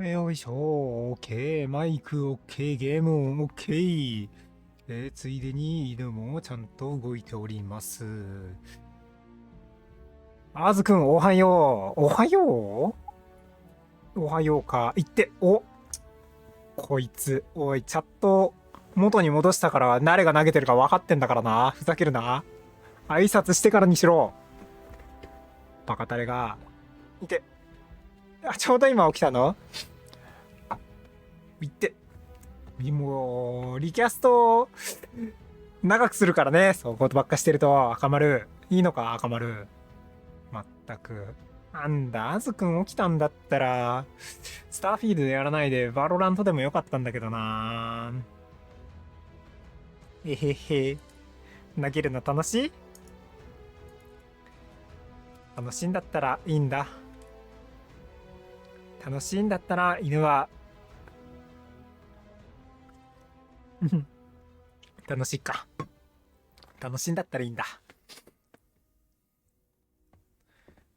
よいしょ。オッケー。マイクオッケー。ゲームオッケー。ついでに犬もちゃんと動いております。あずくん、おはよう。おはようおはようか。言って、こいつ。おい、チャット元に戻したから誰が投げてるか分かってんだからな。ふざけるな。挨拶してからにしろ。バカタレが。いて。あ、ちょうど今起きたの言って。もう、リキャスト長くするからね。そういうことばっかしてると、赤丸。いいのか、赤丸。まったく。なんだ、アズくん起きたんだったら、スターフィールドやらないで、バロラントでもよかったんだけどな。えへへ。投げるの楽しい楽しいんだったらいいんだ。楽しいんだったら犬は、楽しいか。楽しいんだったらいいんだ。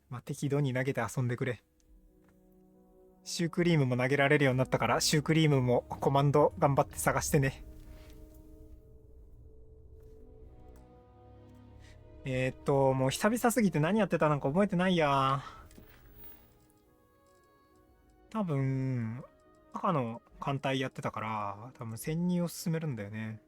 まあ、適度に投げて遊んでくれ。シュークリームも投げられるようになったから、シュークリームもコマンド頑張って探してね。もう久々すぎて何やってたのか覚えてないや。多分、赤の艦隊やってたから、多分潜入を進めるんだよね。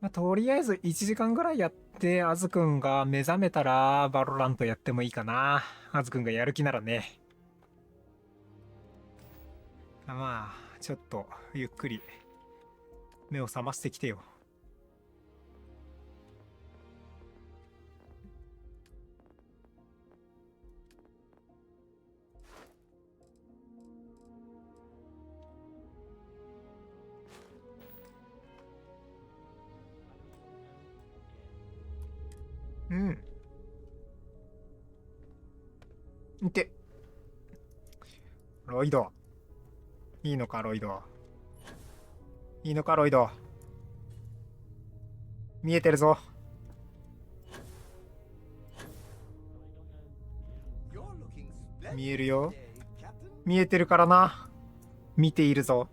まあ、とりあえず1時間ぐらいやって、アズくんが目覚めたら、バロラントやってもいいかな。アズくんがやる気ならね。まあ、ちょっと、ゆっくり、目を覚ましてきてよ。うん。いて。ロイド。いいのか、ロイド。いいのか、ロイド。見えてるぞ。見えるよ。見えてるからな。見ているぞ。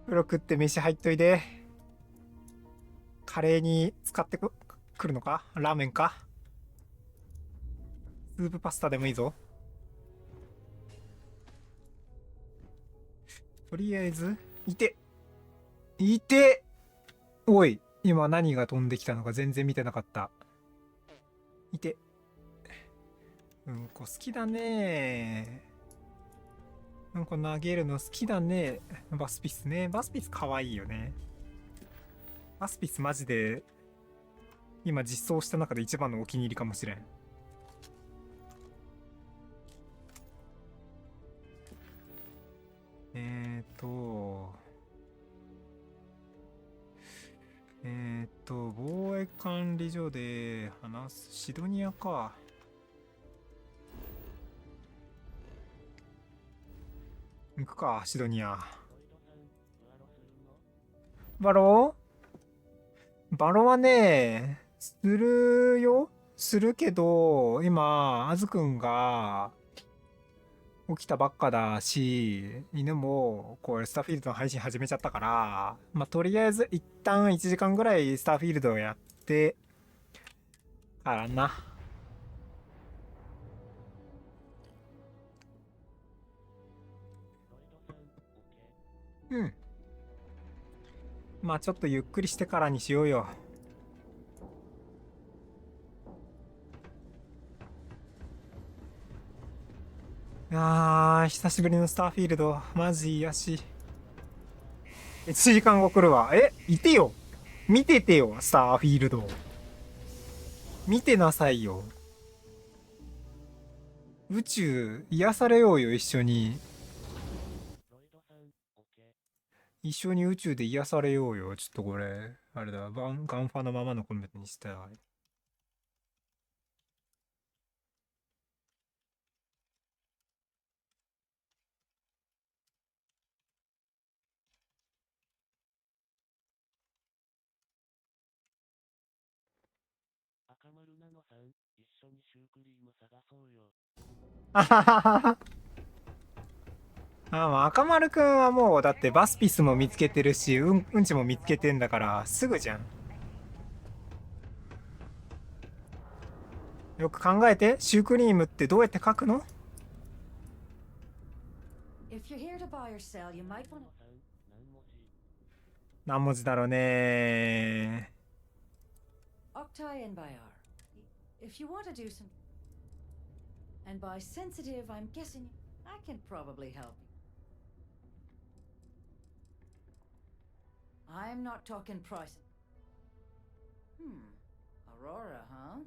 風呂食って飯入っといで。カレーに使ってくるのかラーメンかスープパスタでもいいぞ。とりあえず、いて。いておい、今何が飛んできたのか全然見てなかった。いて。うんこ好きだね。うんこ投げるの好きだね。バスピスね。バスピスかわいいよね。バスピスマジで、今実装した中で一番のお気に入りかもしれん。えーと、防衛管理所で話す、シドニアか。行くか、シドニア。バロバロはね、するよするけど、今、アズくんが起きたばっかだし、犬も、こう、スターフィールドの配信始めちゃったから、まあ、とりあえず一旦1時間ぐらいスターフィールドをやって、からな。うん。まあ、ちょっとゆっくりしてからにしようよ。久しぶりのスターフィールド。マジ癒やし。1時間後来るわ。いてよ。見ててよ、スターフィールド。見てなさいよ。宇宙、癒されようよ、一緒に。一緒に宇宙で癒されようよ。ちょっとこれ、あれだ、ガンファのままのコメントにしたい。あはははは。まあ赤丸くんはもうだってバスピスも見つけてるし、うんちも見つけてんだからすぐじゃん。よく考えて、シュークリームってどうやって書くの？何文字だろうね。I'm not talking price. Aurora, huh?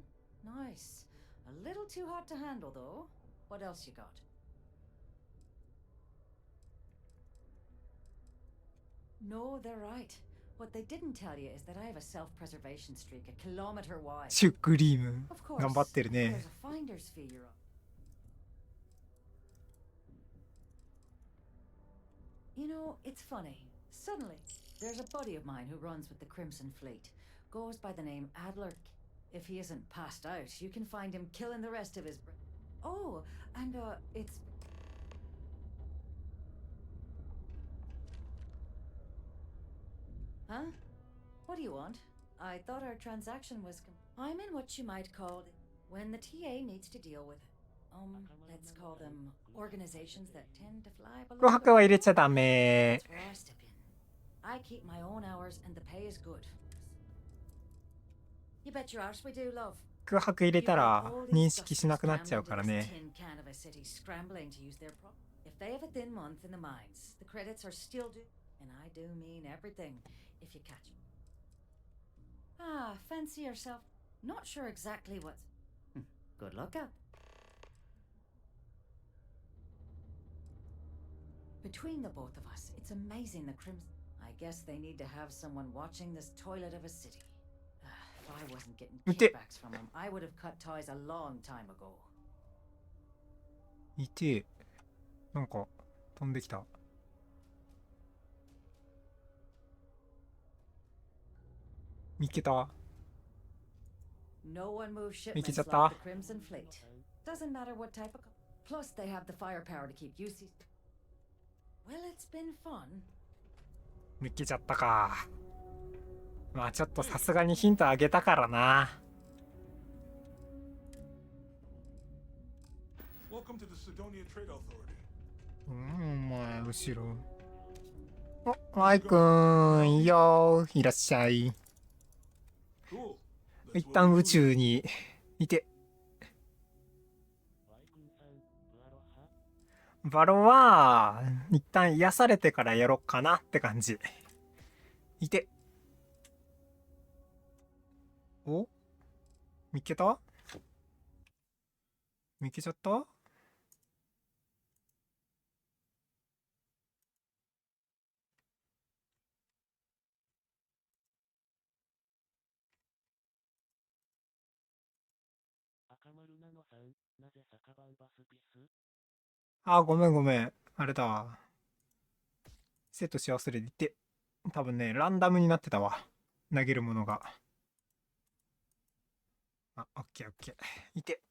Nice. A little too hot to handle, though. What else you got? No, they're right. What they didn't tell you is that I have a self-preservation streak a kilometer wide. シュークリーム Of 頑張っ course, てる there's ね。 a finder's fee you're on. You know, it's funny. Suddenly, there's a buddy of mine who runs with the Crimson Fleet. Goes by the name Adler. If he isn't passed out, you can find him killing the rest of his... Oh, and it's... Huh? What do you want? I thought our transaction was... I'm in what you might call... When the TA needs to deal with... let's call them organizations that tend to fly below... 空白は入れちゃダメ。 That's where I step in. I keep my own hours and the pay is good. You bet your arse we do, love. 空白入れたら認識しなくなっちゃうからね。 If they have a thin month in the mines, the credits are still due, and I do mean everything, if you catch me. Ah, fancy yourself. Not sure exactly what's... Good luck out. Between the both of us, it's amazing the Crimson... I guess they need to have someone watching this toilet of a city. If I wasn't getting kickbacks from them, I would have cut ties a long time ago. いて、なんか飛んできた。見っけた。 No one moves 見っけ shipments ちゃっ like た。 the Crimson Fleet. Doesn't matter what type of... Plus, they have the firepower to keep UC... Well, it's been fun. 見っけちゃったか。まあちょっとさすがにヒントあげたからな。お前後ろ。お、マイくん、いいよ、いらっしゃい。一旦宇宙にいて。バロは一旦癒されてからやろっかなって感じ。いて。お？見っけた？見っけちゃった？あ、ごめんごめん。あれだわ。セットし忘れていて。多分ね、ランダムになってたわ。投げるものが。あ、オッケーオッケー。いて。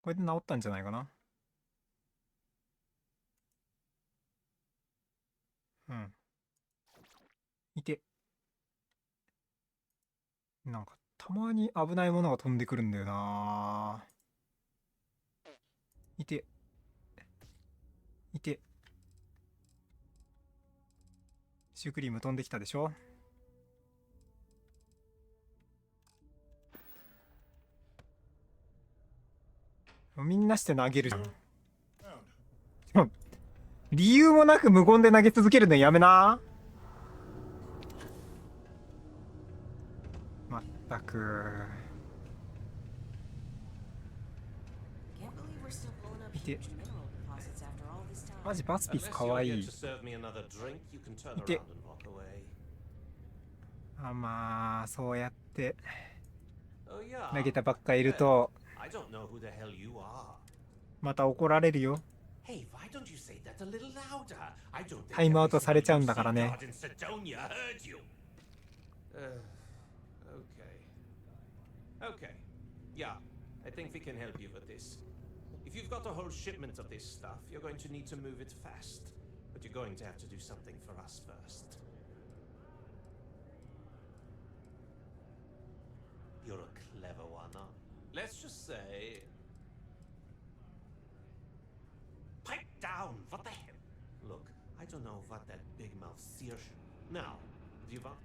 これで治ったんじゃないかな。うん。いて。なんか、たまに危ないものが飛んでくるんだよな。いて。いて。シュークリーム飛んできたでしょ。みんなして投げるじゃん。理由もなく無言で投げ続けるのやめな。まったく。いて。マジバスピスかわいい。いて。あ、まあそうやって投げたばっかいるとまた怒られるよ。that a little louder? I don't think タイムアウト every されちゃうん single だからね。 Sea guard in Sidonia heard you. Okay. Yeah, I think we can help you with this. If you've got a whole shipment of this stuff, you're going to need to move it fast. But you're going to have to do something for us first. You're a clever one, huh? Let's just say... Pipe down! What the hell? Look, I don't know what that big mouth seer should... Now, do you want...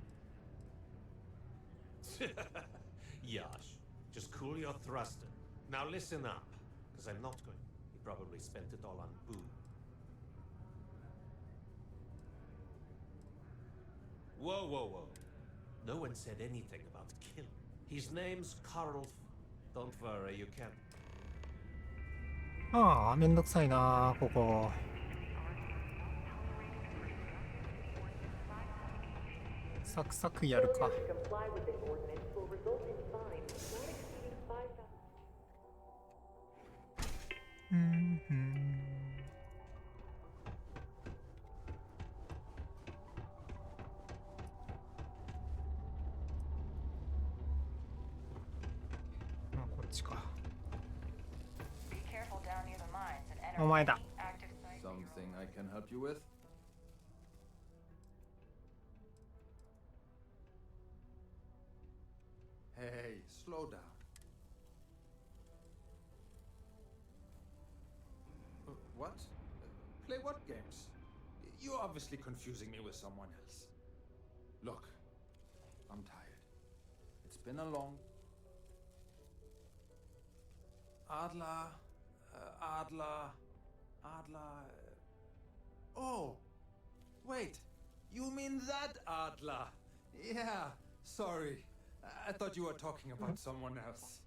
Yash, just cool your thruster. Now listen up, because I'm not going... He probably spent it all on booze. Whoa, whoa, whoa. No one said anything about killing. His name's Carl... Don't worry, you can't... ああ、めんどくさいなここ。サクサクやるか。まあこっちか。お前だ。 Something I can help you with? Hey, slow down. What? Play what games? You're obviously confusing me with someone else. Look, I'm tired. It's been a long... Adler... Oh, wait, you mean that Adler? Yeah, sorry. I thought you were talking about someone else.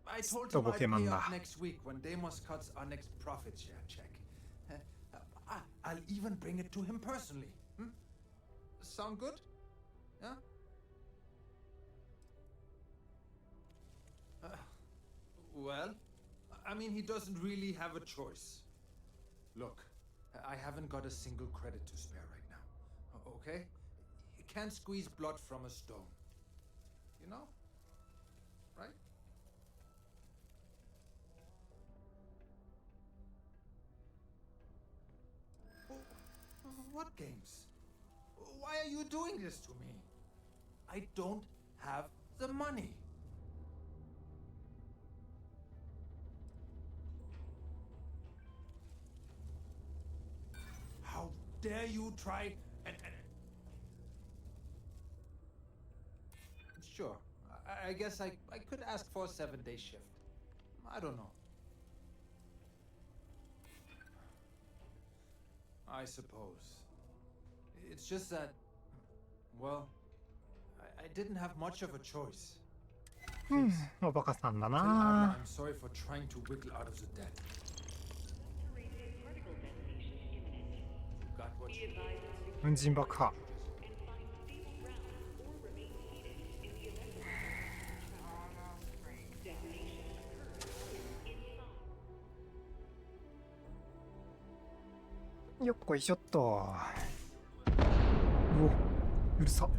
I told him I'd pay up next week when Deimos cuts our next profit share check. I'll even bring it to him personally. Sound good? Yeah? Well, I mean, he doesn't really have a choice. Look, I haven't got a single credit to spare right now, okay? You can't squeeze blood from a stone. You know? Right? What games? Why are you doing this to me? I don't have the money. How dare you try and... Sure, I guess I could ask for a 7-day shift. I don't know. I suppose. It's just that, well, I didn't have much of a choice. おバカさんだ Tell Adler な。 I'm sorry for trying to wiggle out of the debt. Got what you need. 粉塵爆破。よっこいしょっと。うお、うるさ。ゴ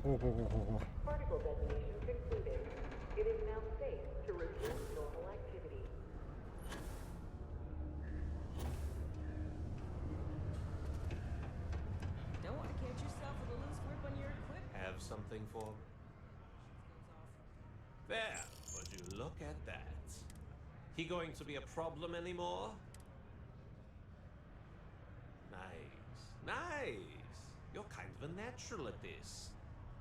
ゴゴゴゴゴ。Particle detonations concluded. It is now safe to resume normal activity. Don't want to catch yourself with a loose grip on your equipment. Have something for me? There, would you look at that? He going to be a problem anymore? Nice, nice. You're kind of a natural at this.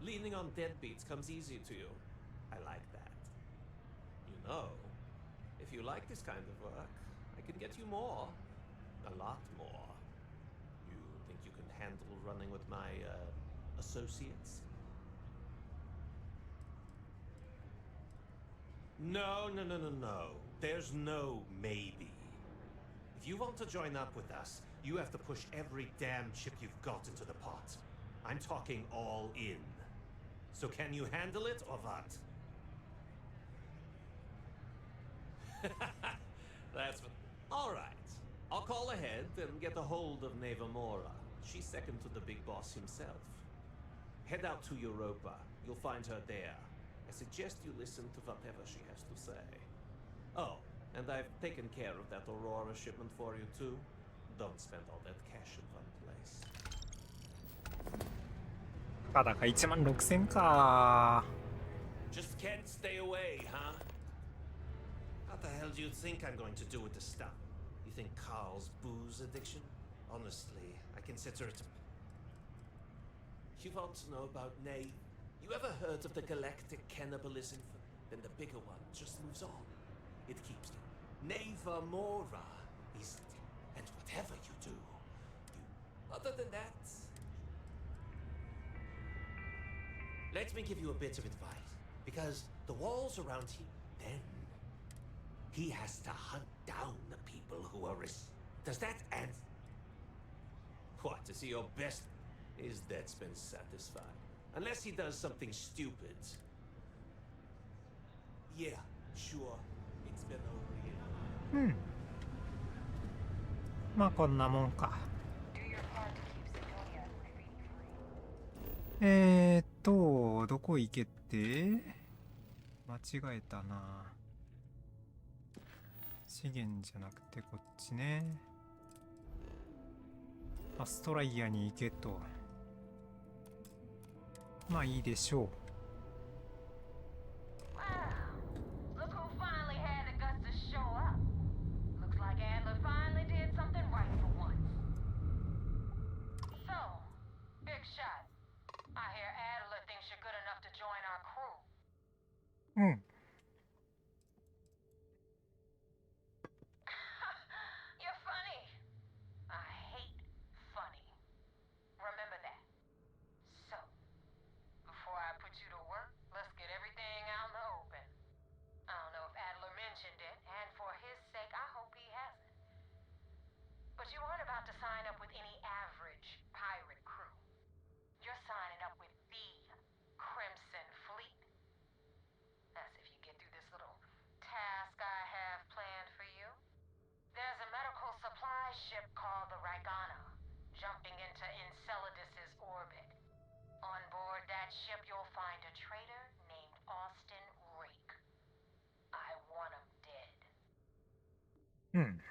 Leaning on deadbeats comes easy to you. I like that. You know, if you like this kind of work, I can get you more. A lot more. You think you can handle running with my, associates? No. There's no maybe. If you want to join up with us, you have to push every damn chip you've got into the pot. I'm talking all in. So can you handle it or what? That's what. All right. I'll call ahead and get a hold of Nevamora. She's second to the big boss himself. Head out to Europa. You'll find her there. I suggest you listen to whatever she has to say. Oh, and I've taken care of that Aurora shipment for you too. Don't spend all that cash in one place. たかだか16,000か。 Just can't stay away, huh? What the hell do you think I'm going to do with the stuff? You think Carl's booze addiction? Honestly, I consider it. You want to know about Nave? You ever heard of the galactic cannibalism? Then the bigger one just moves on. It keeps Nevamora is dead. And whatever you do, other than that, let me give you a bit of advice. Because the walls around him, then he has to hunt down the people who are Does that answer? What, is he your best? His debt's been satisfied. Unless he does something stupid. Yeah, sure. It's been over a year. まあこんなもんか。 Do your part to keep Sidonia graffiti free. どこ行けって間違えたな。資源じゃなくてこっちね。アストライアに行けと。まあいいでしょう。 Look who finally had the guts to show up. Looks like Adler finally did something right for once. So, big shot. I hear Adler thinks you're good enough to join our crew. うん。 You're funny. I hate funny. Remember that. So, before I put you to work, let's get everything out in the open. I don't know if Adler mentioned it, and for his sake, I hope he hasn't. But you aren't about to sign up with any average pirate crew. You're signing up with the Crimson Fleet. That's if you get through this little task I have planned for you. There's a medical supply ship called the Ragana, jumping into Enceladus's orbit. On board that ship, you'll find a traitor named Austin Rake. I want him dead. うん。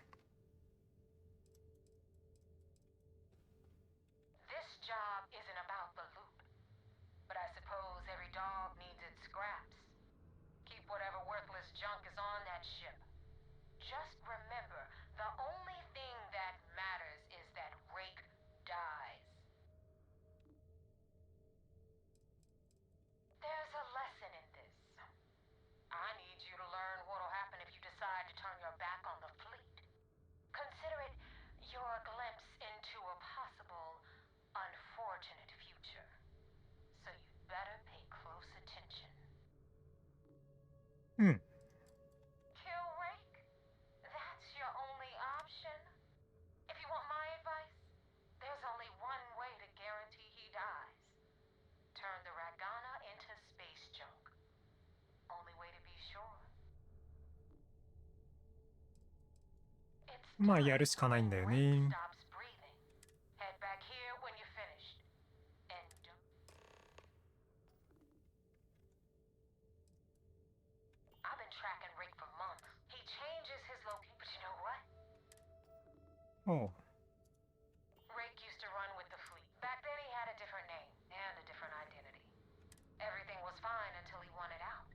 This job isn't about the loot, but I suppose every dog needs its scraps. Keep whatever worthless junk is on that ship. Just remember, the only thing that matters is that Rake dies. There's a lesson in this. I need you to learn what'll happen if you decide to turn your back on the fleet. Consider it your glimpse into a possible, unfortunate future. So you'd better pay close attention. うん。 Kill Rake? That's your only option? If you want my advice, there's only one way to guarantee he dies. Turn the Ragana into space junk. Only way to be sure. It's まあやるしかないんだよ Rake ね。 stops breathing. Head back here when you're finished. And don't... I've been tracking Rake for months. He changes his location, but you know what? おう。 Rake used to run with the fleet. Back then he had a different name and a different identity. Everything was fine until he wanted out.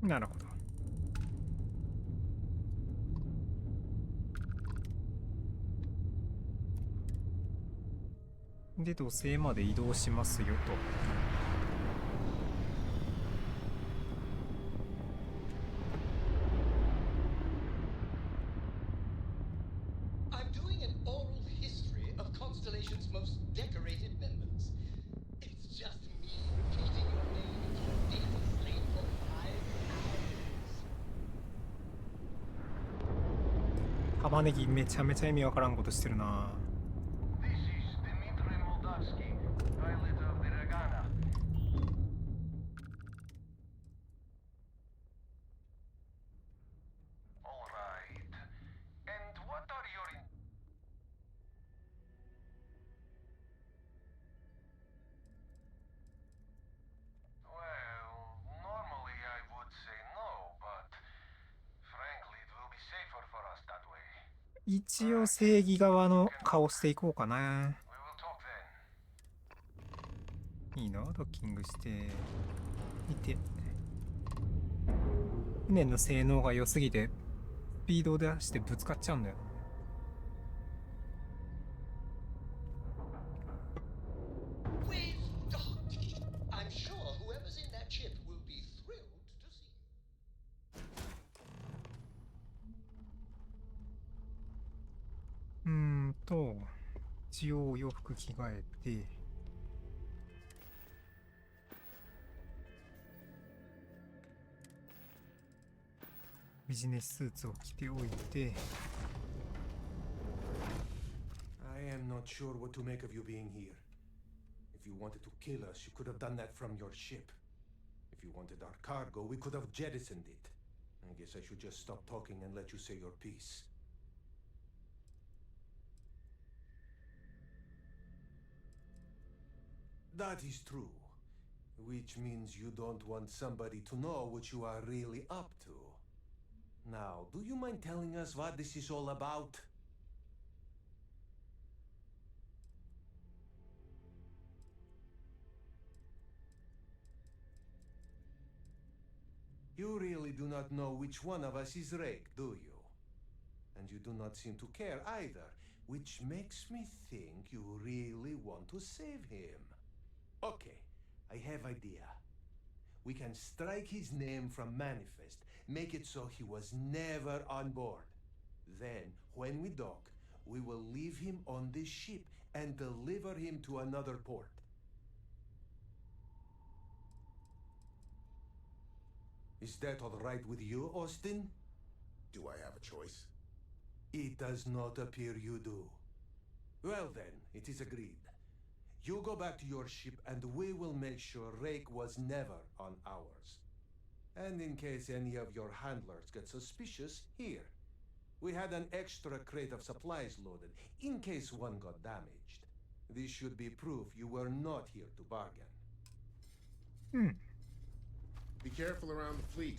なるほど。で、土星まで移動しますよと。 I'm doing an oral history of Constellation's most decorated members. It's just me repeating your name into a data slate for 5 hours. 玉ねぎめちゃめちゃ意味わからんことしてるな。 This is Dmitry Moldavsky, pilot of the Ragana. 一応正義側の顔していこうかな。 We will talk then. いいのドッキングしていて、船の性能が良すぎてスピード出してぶつかっちゃうんだよ。We've docked. I'm sure whoever's in that ship will be thrilled to see you. 一応洋服着替えて、ビジネススーツを着ておいて、 I am not sure what to make of you being here. If you wanted to kill us, you could have done that from your ship. If you wanted our cargo, we could have jettisoned it. I guess I should just stop talking and let you say your piece. That is true. Which means you don't want somebody to know what you are really up to. Now, do you mind telling us what this is all about? You really do not know which one of us is Rake, do you? And you do not seem to care either, which makes me think you really want to save him. Okay, I have idea. We can strike his name from Manifest, make it so he was never on board. Then, when we dock, we will leave him on this ship and deliver him to another port. Is that all right with you, Austin? Do I have a choice? It does not appear you do. Well then, it is agreed. You go back to your ship and we will make sure Rake was never on ours. And in case any of your handlers get suspicious, here. We had an extra crate of supplies loaded, in case one got damaged. This should be proof you were not here to bargain. Be careful around the fleet.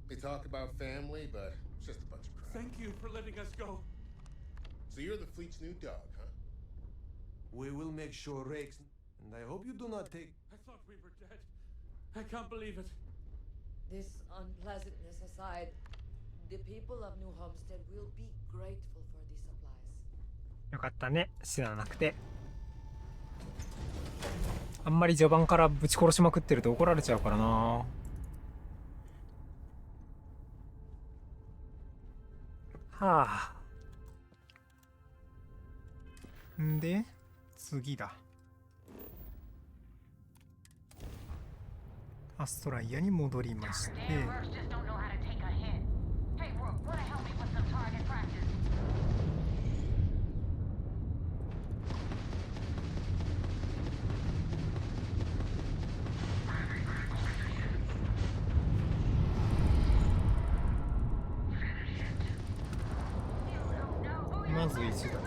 They talk about family, but it's just a bunch of crap. Thank you for letting us go. So you're the fleet's new dog, huh? We will make sure Rake's... And I hope you do not take... I thought we were dead. I can't believe it. This unpleasantness aside, the people of New Homestead will be grateful for these supplies. よかったね、死ななくて。あんまり序盤からぶち殺しまくってると怒られちゃうからな。はあ。んで、次だ。アストライアに戻りまして。 Damn mercs just don't know how to take a hint. Hey, Rook, wanna help me with some target practice? まず一だ。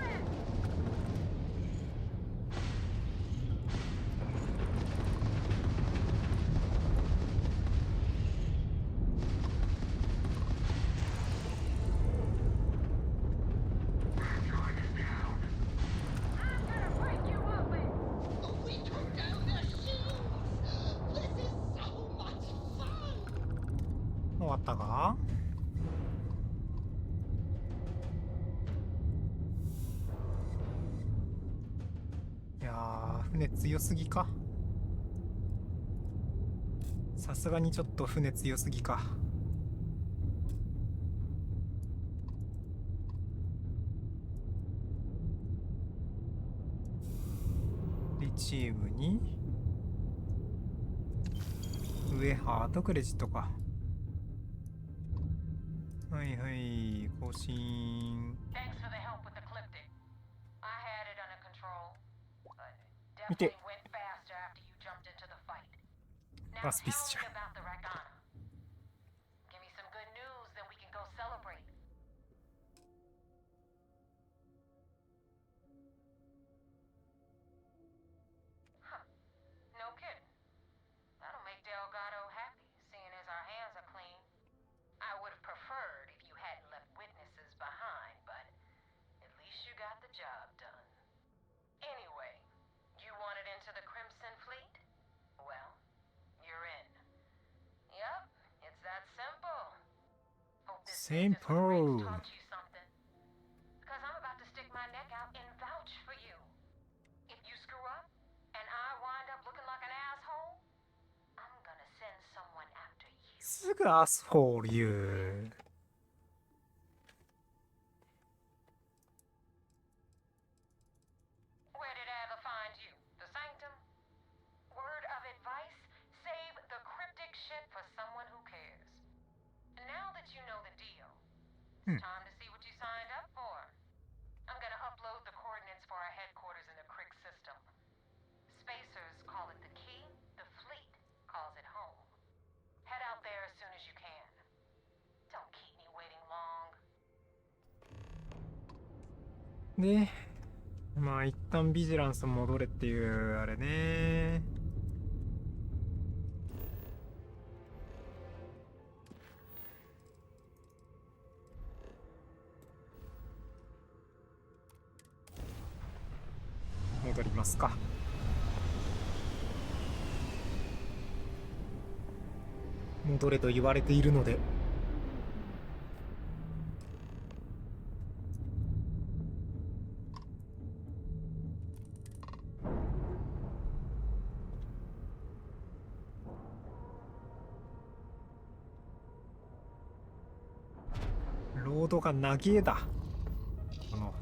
Oh, we took down their shields! This is so much fun! 終わったか？いやー、船強すぎか。さすがにちょっと船強すぎか。リチウムに上ハートクレジットか。はいはい、更新。 Thanks for the help with the cliptic. I had it under control. But 見て。 definitely went faster after you jumped into the fight. Now バスピ tell スじゃ me ん。 about the Rakana. Give me some good news, then we can go celebrate. Huh. No kidding. That'll make Delgado happy, seeing as our hands are clean. I would have preferred if you hadn't left witnesses behind, but Simple. Simple. Taught you something. Because I'm about to stick my neck out and vouch for you. If you screw up and I wind up looking like an asshole, I'm gonna send someone after you. すぐアスホール言う。Where did Adler find you? The sanctum? Word of advice? Save the cryptic shit for someone who cares. Now that you know the deal, it's time to see what you signed up for. I'm gonna upload the coordinates for our headquarters in the Crick system. Spacers call it the key, the fleet calls it home. Head out there as soon as you can. Don't keep me waiting long. で、まあ一旦ビジランス戻れっていうあれね。戻りますか。戻れと言われているので。ロードが長えだ。この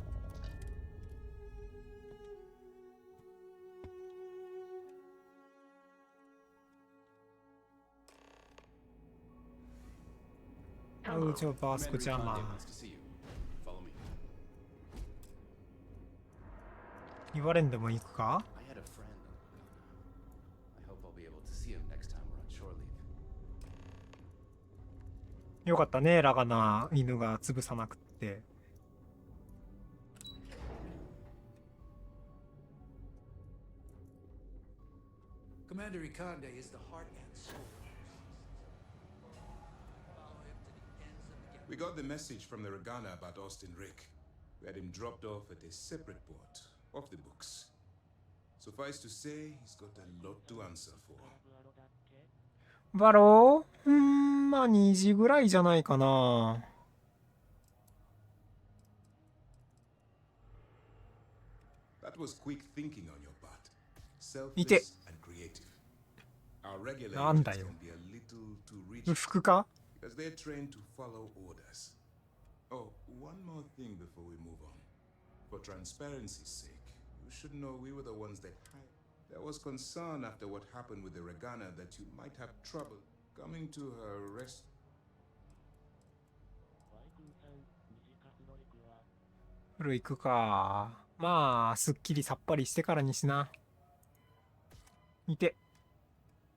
じゃあバースクジャマー言われんでも行くか。よかったね、ラガナ犬が潰さなくって。Commander Ikande is the heart and soul. We got the message from the Regana about Austin Rick. We had him dropped off at a separate port, off the books. Suffice to say, he's got a lot to answer for. バローまあ2時ぐらいじゃないかな。That was quick thinking on your part. いて。 Selfless and creative. Our regular なんだ agents よ。 can be a little too rigid 不服か because they're trained to follow orders. Oh, one more thing before we move on. For transparency's sake, you should know we were the ones that hired. There was concern after what happened with the Regana that you might have trouble coming to her rest. 夜行くか。まあすっきりさっぱりしてからにしな。見て。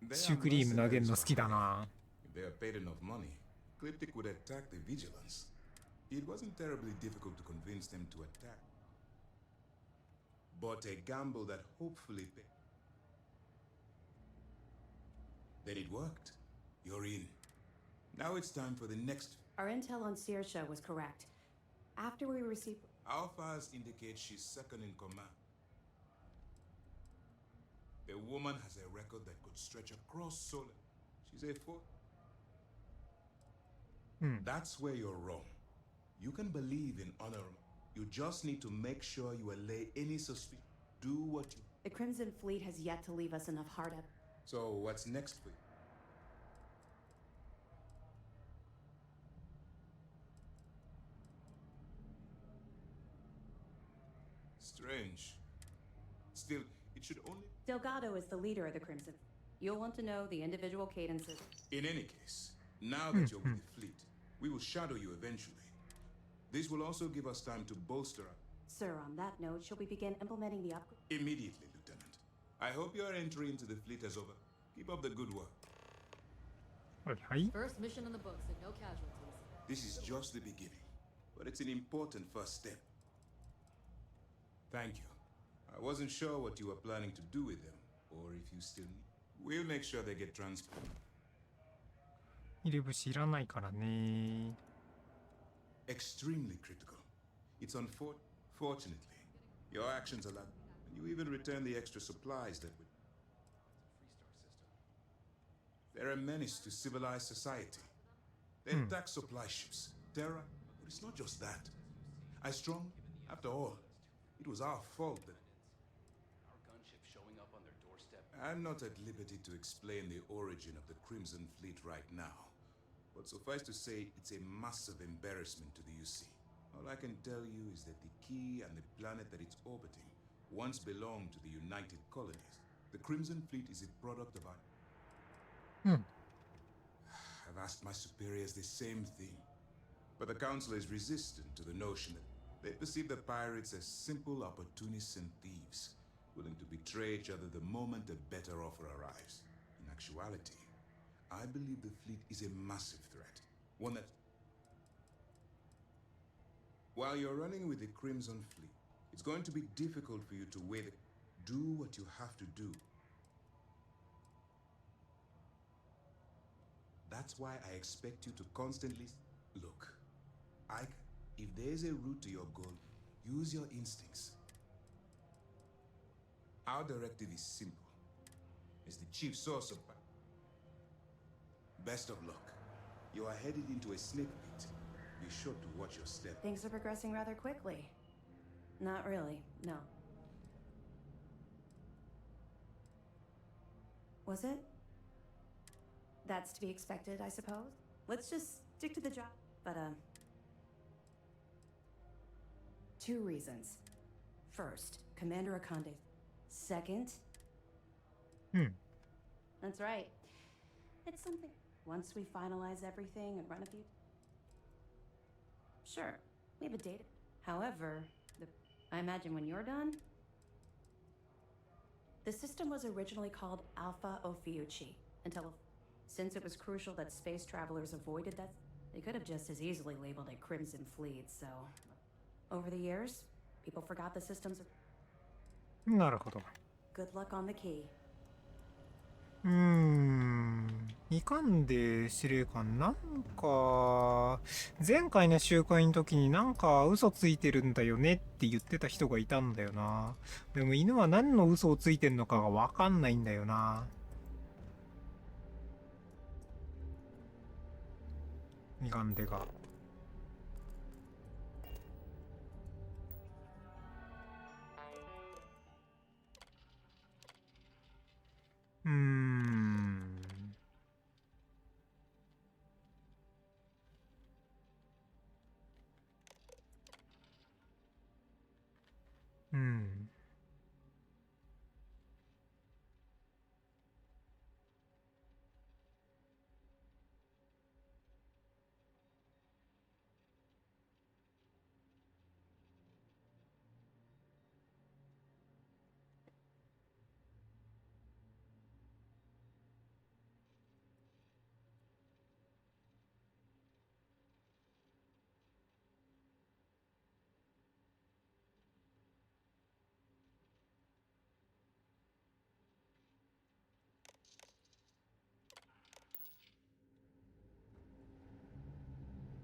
They シュ are ークリーム投げる mercenaries の好きだ for な。 hire. If they are paid enough money, Cryptic would attack the vigilance. It wasn't terribly difficult to convince them to attack. But a gamble that hopefully paid. Then it worked. You're in. Now it's time for the next. Our intel on Saoirse was correct. After we received... Our files indicate she's second in command. The woman has a record that could stretch across Solar. She's a four. That's where you're wrong. You can believe in honor. You just need to make sure you allay any suspicion. Do what you... The Crimson Fleet has yet to leave us enough heart up. So what's next for you? Strange. Still, it should only... Delgado is the leader of the Crimson. You'll want to know the individual cadences. In any case, now that you're with the fleet, we will shadow you eventually. This will also give us time to bolster up. Sir, on that note, shall we begin implementing the upgrade? Immediately, Lieutenant. I hope your entry into the fleet is over. Keep up the good work. はい。 First mission in the books and no casualties. This is just the beginning, but it's an important first step. Thank you. I wasn't sure what you were planning to do with them, or if you still need. We'll make sure they get transported. 入れ節いらないからね。 Extremely critical. It's unfortunately, your actions allowed. You even return the extra supplies that would. They're a menace to civilized society. They attack supply ships, terror. But it's not just that. I strong. After all, it was our fault that Our gunship showing up on their doorstep. I'm not at liberty to explain the origin of the Crimson Fleet right now. But suffice to say, it's a massive embarrassment to the UC. All I can tell you is that the key and the planet that it's orbiting once belonged to the United Colonies. The Crimson Fleet is a product of our... I've asked my superiors the same thing. But the Council is resistant to the notion that they perceive the pirates as simple opportunists and thieves, willing to betray each other the moment a better offer arrives. In actuality, I believe the fleet is a massive threat. One that... While you're running with the Crimson Fleet, it's going to be difficult for you to weigh the... Do what you have to do. That's why I expect you to constantly... Look, if there's a route to your goal, use your instincts. Our directive is simple. It's the chief source of... Best of luck. You are headed into a snake pit. Be sure to watch your step. Things are progressing rather quickly. Not really, no. Was it? That's to be expected, I suppose. Let's just stick to the job. But, 2 reasons. First, Commander Akande. Second... That's right. It's something... Once we finalize everything and run a few... Sure, we have a date. However, I imagine when you're done... The system was originally called Alpha Ophiuchi, until... Since it was crucial that space travelers avoided that... They could have just as easily labeled it Crimson Fleet, so... Over the years, people forgot the systems... なるほど。 Good luck on the key. いかんで司令官、なんか、前回の集会の時になんか嘘ついてるんだよねって言ってた人がいたんだよな。でも犬は何の嘘をついてんのかがわかんないんだよな。いかんでが。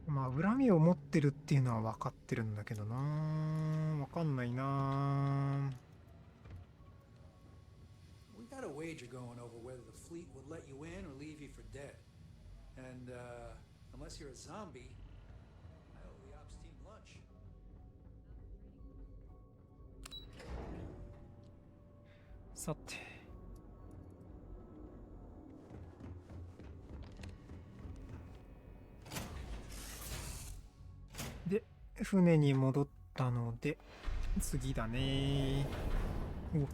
まあ恨みを持ってるっていうのは分かってるんだけどな。分かんないな。 We got a wager going over whether the fleet would let you in or leave you for dead. And, unless you're a zombie, I owe the ops team lunch. さて。で、船に戻ったので、次だね。お。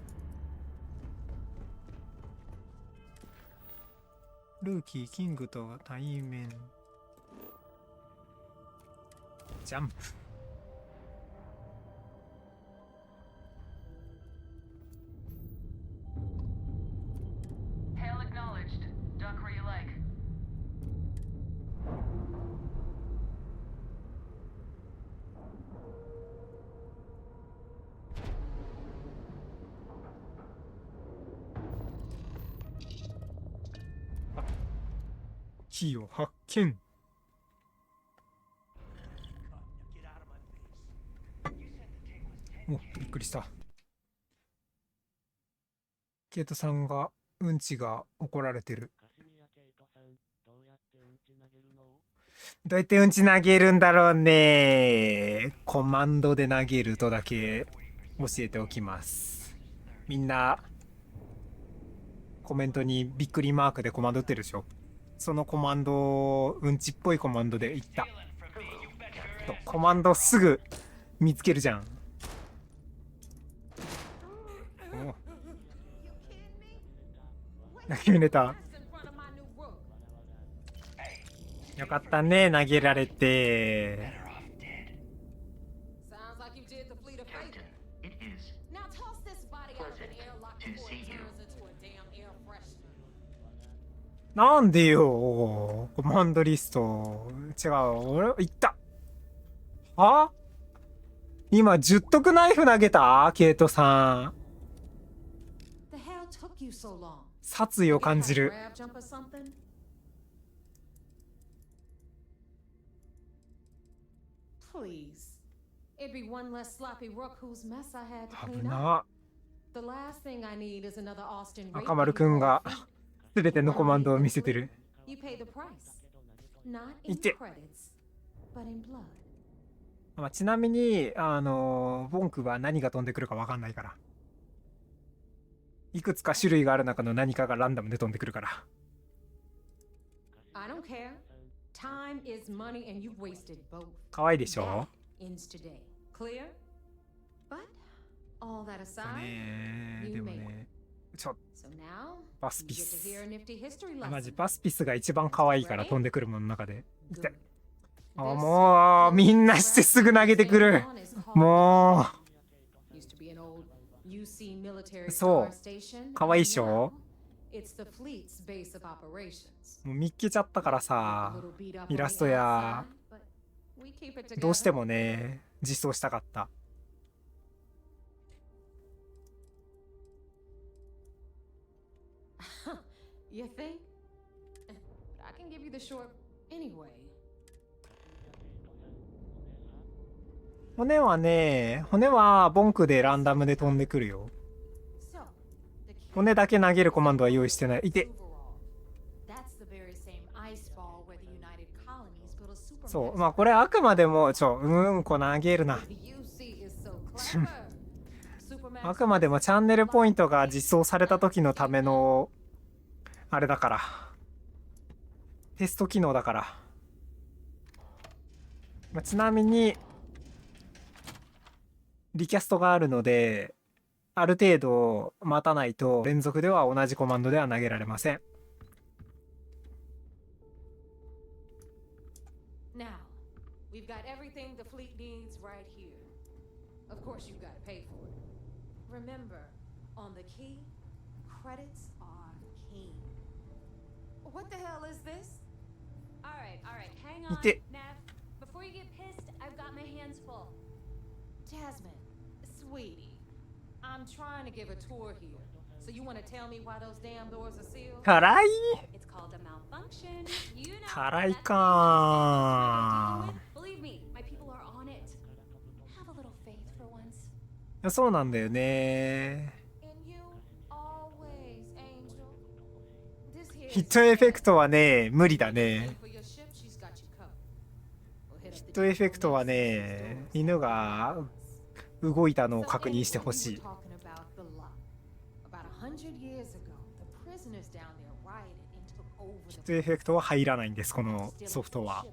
ルーキー、キングと対面。ジャンプ。Hail acknowledged. Dock where you like. Key を発見。お、びっくりした。ケイトさんがうんちが怒られてる。カシミヤケイトさん、どうやってうんどうやってうんち投げるんだろうね。コマンドで投げるとだけ教えておきます。みんなコメントにびっくりマークでコマンド打ってるでしょ。そのコマンド、うんちっぽいコマンドでいった。コマンドすぐ見つけるじゃん。投げれた。よかったね、投げられて。なんでよ、コマンドリスト。違う、俺、いった。は？今、10得ナイフ投げたケイトさん。殺意を感じる。危な。赤丸くんが全てのコマンドを見せてる。いて。まあ、ちなみにボンクは何が飛んでくるか分かんないから。いくつか種類がある中の何かがランダムで飛んでくるから。かわいいでしょ？でもね、バスピス。マジバスピスが一番可愛いから飛んでくるものの中で。もうみんなしてすぐ投げてくる。もうそうかわいいっしょ。もう見っけちゃったからさ、イラストやどうしてもね実装したかった。骨はね、骨はボンクでランダムで飛んでくるよ。骨だけ投げるコマンドは用意してない。いて。そう、まあこれあくまでもうんこ投げるな。あくまでもチャンネルポイントが実装された時のためのあれだから。テスト機能だから。まあ、ちなみにリキャストがあるので、ある程度待たないと連続では同じコマンドでは投げられません。Now, we've got everything the fleet needs right here. Of course, you've got to pay for it. Remember, on the key, credits are king. What the hell is this? All right, hang on, Nav. Before you get pissed, I've got my hands full. Jasmine, sweetie, I'm trying to give a tour here. So you want to tell me why those damn doors are sealed? 辛い。 It's called a malfunction. You know. 辛いか。 Believe me, my people are on it. Have a little faith for once. そうなんだよね。ヒットエフェクトはね無理だね。ヒットエフェクトはね、犬が動いたのを確認してほしい。ヒットエフェクトは入らないんです、このソフトは。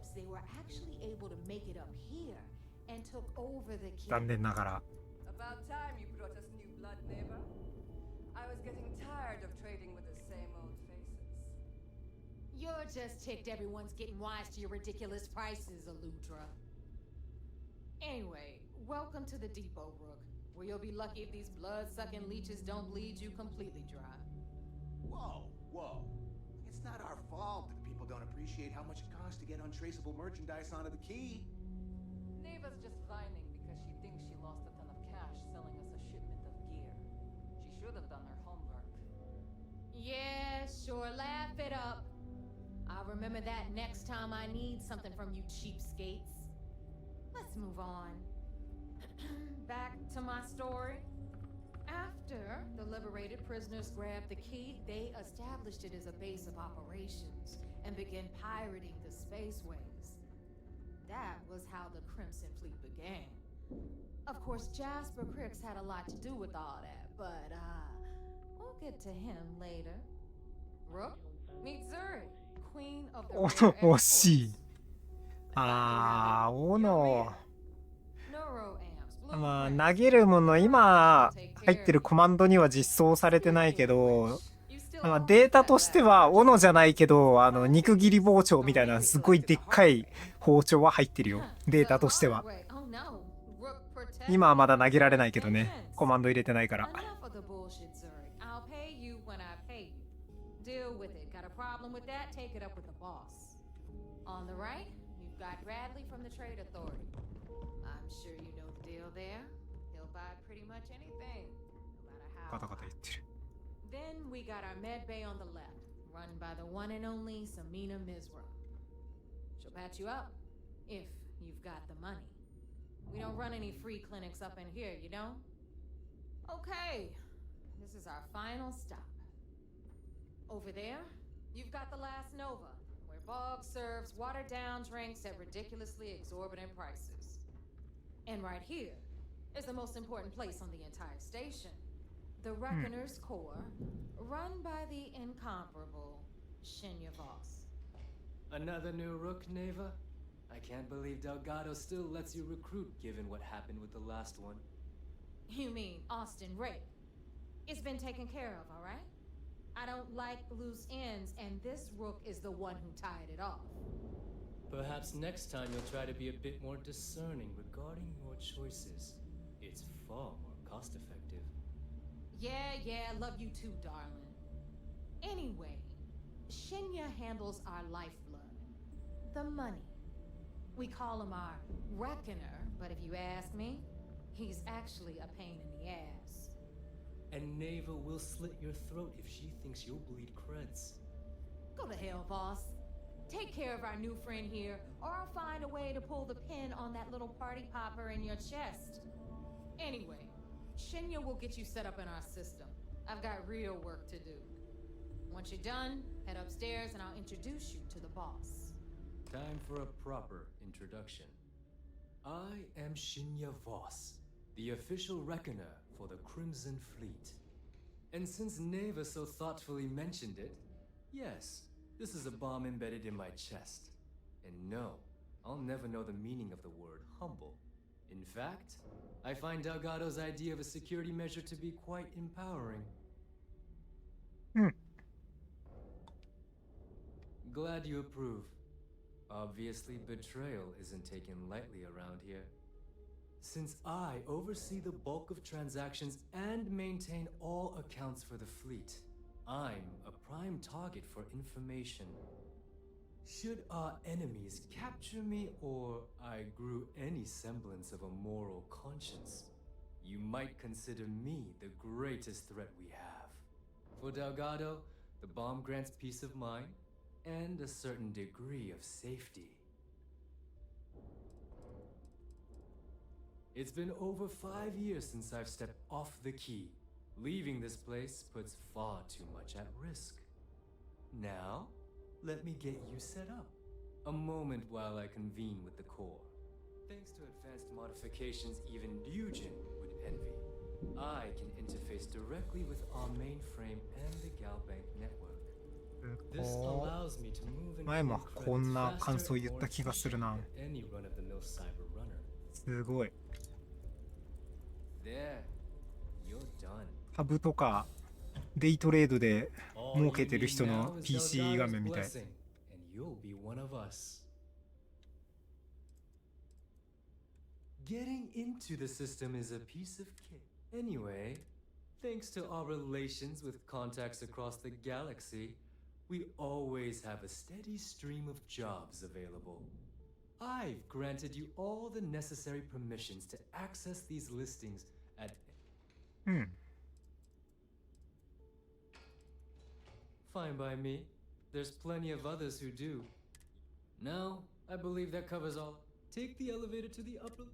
残念ながら。You're just ticked everyone's getting wise to your ridiculous prices, Aludra. Anyway, welcome to the Depot, Brook, where you'll be lucky if these blood-sucking leeches don't bleed you completely dry. Whoa. It's not our fault that people don't appreciate how much it costs to get untraceable merchandise onto the key. Neva's just whining because she thinks she lost a ton of cash selling us a shipment of gear. She should have done her homework. Yeah, sure, laugh it up. I'll remember that next time I need something from you cheapskates. Let's move on. Back to my story. After the liberated prisoners grabbed the key, they established it as a base of operations. and begin pirating the spaceways. That was how the Crimson Fleet began. Of course, Jasper Cricks had a lot to do with all that, but we'll get to him later. Rook, meet Zuri, Queen of the お Rare 惜しい。 Exports. あー、斧。 Neuroamps, まあ、 blueprints. 投げるもの、今入ってるコマンドには実装されてないけど、まあ、データとしては斧じゃないけど、肉切り包丁みたいなすごいでっかい包丁は入ってるよ。データとしては。今はまだ投げられないけどね。コマンド入れてないから。 Enough of the bullshit, Zuri. I'll pay you when I pay you. Deal with it. Got a problem with that? Take it up with the boss. On the right, you've got Bradley from the Trade Authority. I'm sure you know the deal there. He'll buy pretty much anything, no matter how. ガタガタ言ってる。 Then we got our med bay on the left, run by the one and only Samina Mizra. She'll patch you up if you've got the money. We don't run any free clinics up in here, you know? Okay, this is our final stop. Over there, you've got the last Nova, where Bog serves watered-down drinks at ridiculously exorbitant prices. And right here is the most important place on the entire station. The Reckoner's Core, run by the incomparable Shinya Voss. Another new Rook, Neva? I can't believe Delgado still lets you recruit given what happened with the last one. You mean Austin Ray? It's been taken care of, all right? I don't like loose ends, and this Rook is the one who tied it off. Perhaps next time you'll try to be a bit more discerning regarding your choices. It's far more cost-effective. Yeah, love you too, darling. Anyway, Shinya handles our lifeblood. The money. We call him our Reckoner, but if you ask me, he's actually a pain in the ass. And Neva will slit your throat if she thinks you'll bleed creds. Go to hell, boss. Take care of our new friend here, or I'll find a way to pull the pin on that little party popper in your chest. Anyway, Shinya will get you set up in our system. I've got real work to do. Once you're done, head upstairs and I'll introduce you to the boss. Time for a proper introduction. I am Shinya Voss, the official reckoner for the Crimson Fleet. And since Neva so thoughtfully mentioned it, yes, this is a bomb embedded in my chest. And no, I'll never know the meaning of the word humble. In fact, I find Delgado's idea of a security measure to be quite empowering. Glad you approve. Obviously, betrayal isn't taken lightly around here. Since I oversee the bulk of transactions and maintain all accounts for the fleet, I'm a prime target for information. Should our enemies capture me or I grew any semblance of a moral conscience, you might consider me the greatest threat we have. For Delgado, the bomb grants peace of mind and a certain degree of safety. It's been over 5 years since I've stepped off the key. Leaving this place puts far too much at risk. Now, let me get you set up. A moment while I convene with the core. Thanks to advanced modifications even Ryujin would envy, I can interface directly with our mainframe and the Galbank network. This allows me to move and 前もこんな感想 faster 言った気がするな。 than any run-of-the-mill cyber runner. すごい。 There, you're done. 株とかデイトレードで儲けてる人の PC 画面みたい。 And you'll be one of us. Getting into the system is a piece of cake. Anyway, thanks to our relations with contacts across the galaxy, we always have a steady stream of jobs available. I've granted you all the necessary permissions to access these listings at... Fine by me. There's plenty of others who do. Now, I believe that covers all. Take the elevator to the upper...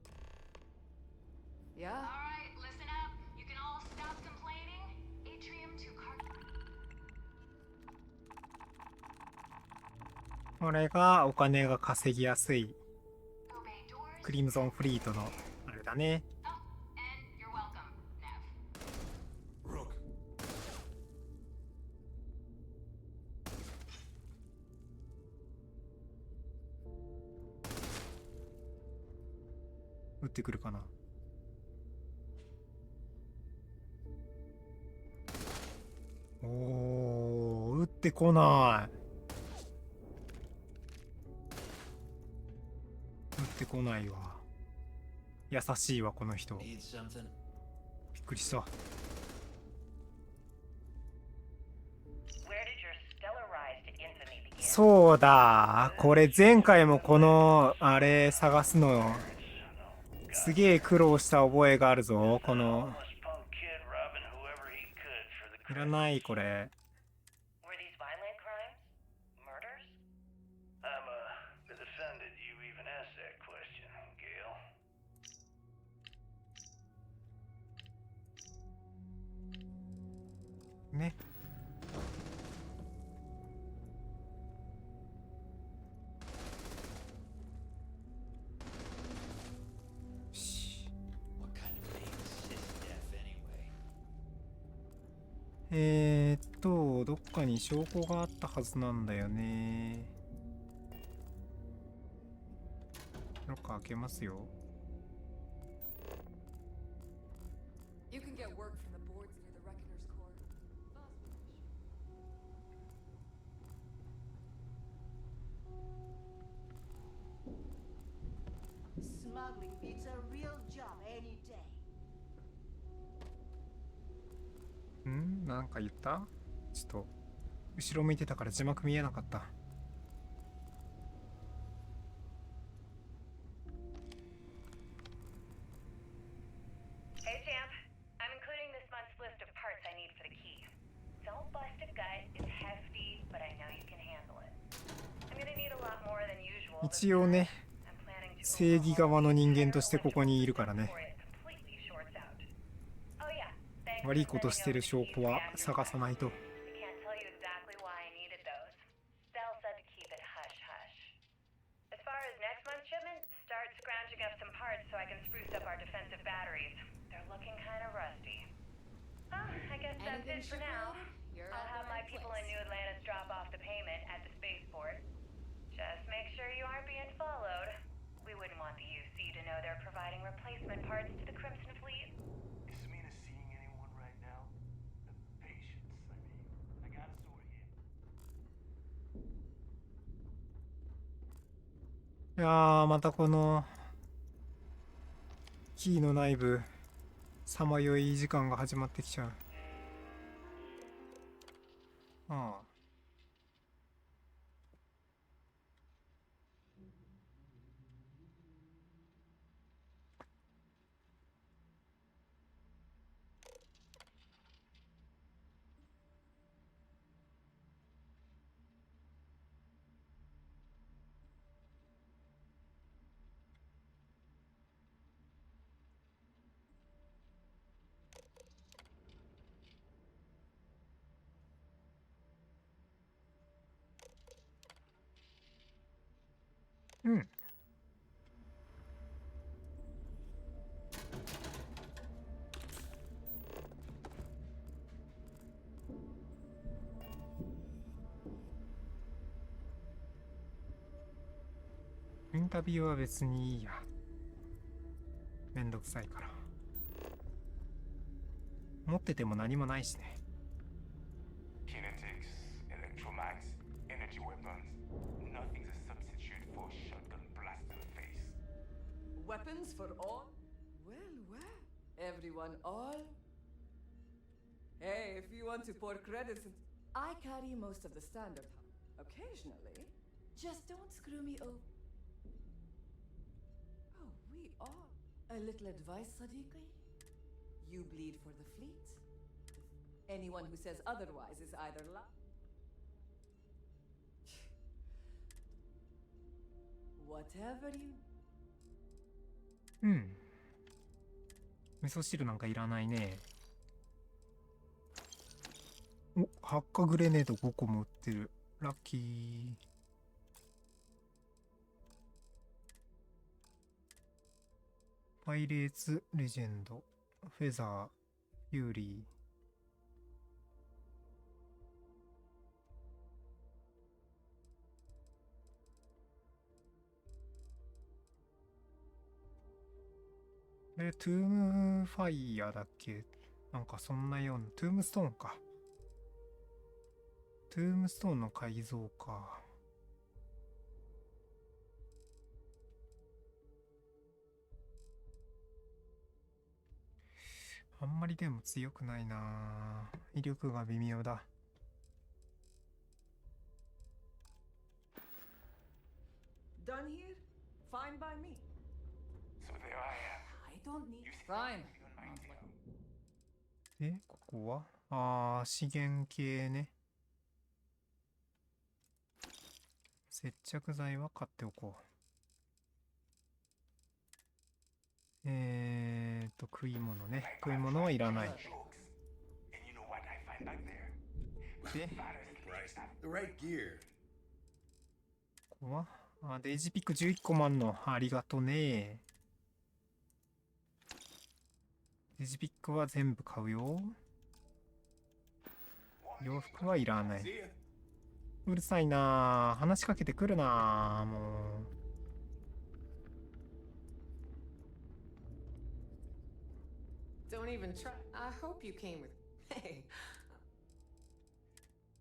Yeah? Alright, listen up. You can all stop complaining. Atrium to これがお金が稼ぎやすいクリムゾンフリートのあれだね。撃ってくるかな。おー、撃ってこない。撃ってこないわ。優しいわこの人。びっくりした。そうだ、これ前回もこのあれ探すのすげえ苦労した覚えがあるぞ。このいらないこれ。ね。どっかに証拠があったはずなんだよね。ロッカー開けますよ。You can get work from the boards near the Reckoner's Core. Smuggling beats a real job any day. なんか言った？ちょっと後ろ向いてたから字幕見えなかった。Hey champ, I'm including this month's list of parts I need for the key. Don't bust a gut, it's hefty, but I know you can handle it. I'm gonna need a lot more than usual. 一応ね、正義側の人間としてここにいるからね。悪いことしてる証拠は探さないと。For now, I'll have my people in New Atlantis drop off the payment at the spaceport. Just make sure you aren't being followed. We wouldn't want the UC to know they're providing replacement parts to the Crimson Fleet. Is Mina seeing anyone right now? The patients, I mean. I got a sword here. いやー、またこのキーの内部さまよい時間が始まってきちゃう。ああ。うん。インタビューは別にいいや。めんどくさいから。持ってても何もないしね。Kinetics, electromags, energy weapons. Nothing's a substitute for a shotgun blast to the face. Weapons for all? Well, well. Everyone all? Hey, if you want to pour credits, I carry most of the standard. Occasionally. Just don't screw me over. Oh, we are. A little advice, Sadiqi? You bleed for the fleet. Anyone who says otherwise is either Whatever you... うん。味噌汁なんかいらないね。お、発火グレネード5個も売ってる。ラッキー。パイレーツレジェンド、フェザー、フューリー。トゥームファイヤーだっけ？なんかそんなような、トゥームストーンか。トゥームストーンの改造か。あんまりでも強くないな。威力が微妙だ。Done here? Fine by me. So there I am. I don't need. You seem Fine. to be on my tail. で、ここは資源系ね。接着剤は買っておこう。食い物ね。食い物はいらない。And you know what I find back there? で、 The right gear. ここはデイジーピック11個もあんの。ありがとね。デイジーピックは全部買うよ。洋服はいらない。うるさいなぁ。話しかけてくるなぁ。もう。Don't even try. I hope you came with. Hey.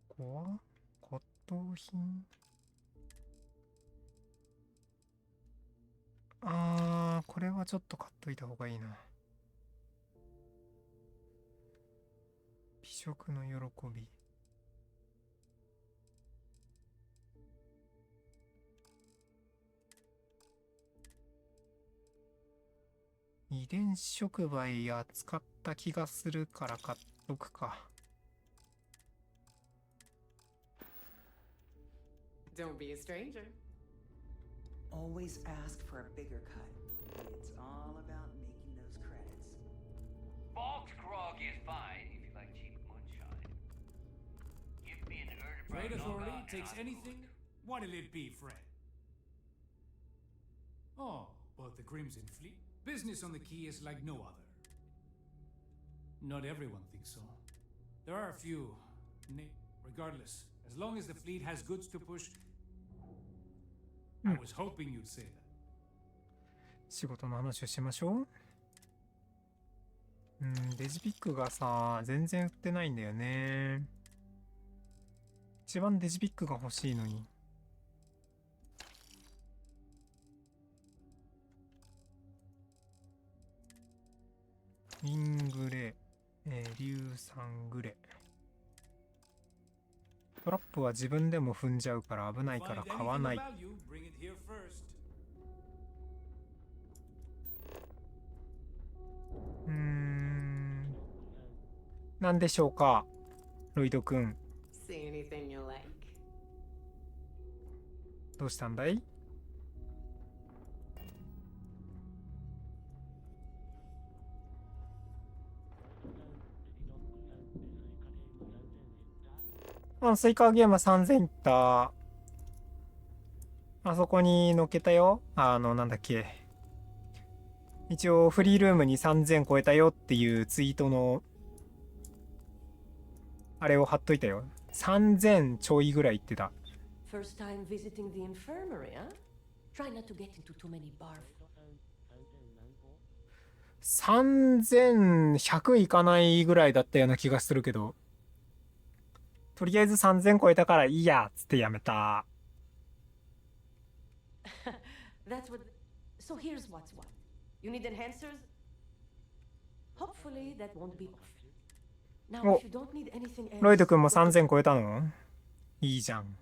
ここは骨董品。これはちょっと買っといた方がいいな。美食の喜び。遺伝子触媒扱った気がするから買っとくか。Don't be a stranger. Always ask for a bigger cut. It's all about making those credits. Bulk grog is fine if you like cheap moonshine. Give me an Trade Erdebrand authority Noga and takes I'll anything. What'll it be, Fred? Oh, about the Crimson Fleet. Business on the Key is like no other. Not everyone thinks so. There are a few. Regardless, as long as the fleet has goods to push. I was hoping you'd say that. 仕事の話をしましょう。デジピックがさ、全然売ってないんだよね。一番デジピックが欲しいのに。イングレ、硫酸グレ。トラップは自分でも踏んじゃうから危ないから買わない。なんでしょうか、ロイドくん。 See anything you like? どうしたんだい？スイカゲーム3000いった。あそこに乗っけたよ。なんだっけ。一応フリールームに3000超えたよっていうツイートのあれを貼っといたよ。3000ちょいぐらい言ってた。First time visiting the infirmary, huh? Try not to get into too many barf. 3100いかないぐらいだったような気がするけど、とりあえず3000超えたからいいやっつってやめた。That's what. So here's what's what. You need enhancers? Hopefully that won't be. Now, if you don't need anything else. ロイド君も3000超えたの？いいじゃん。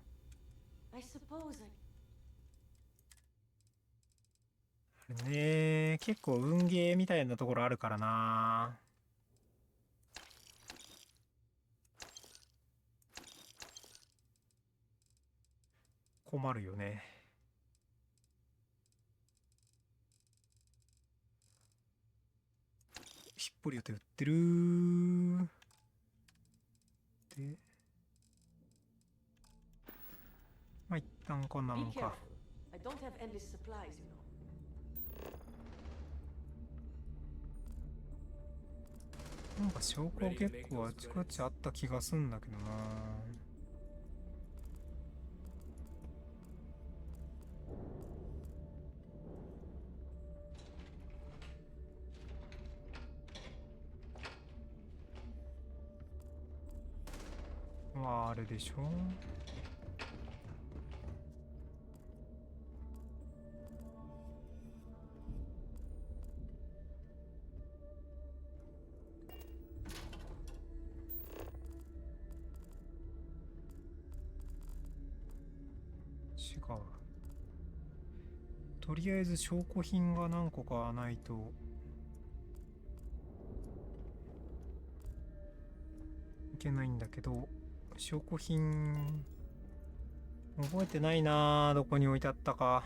I suppose I. あれね、結構運ゲーみたいなところあるからな。困るよね。ひっぽり予定売ってるー。で、まあ一旦こんなもんか。I don't have endless supplies, you know. なんか証拠結構あちこちあった気がすんだけどな。まああれでしょ。違う。とりあえず証拠品が何個かないといけないんだけど、証拠品覚えてないなあ、どこに置いてあったか。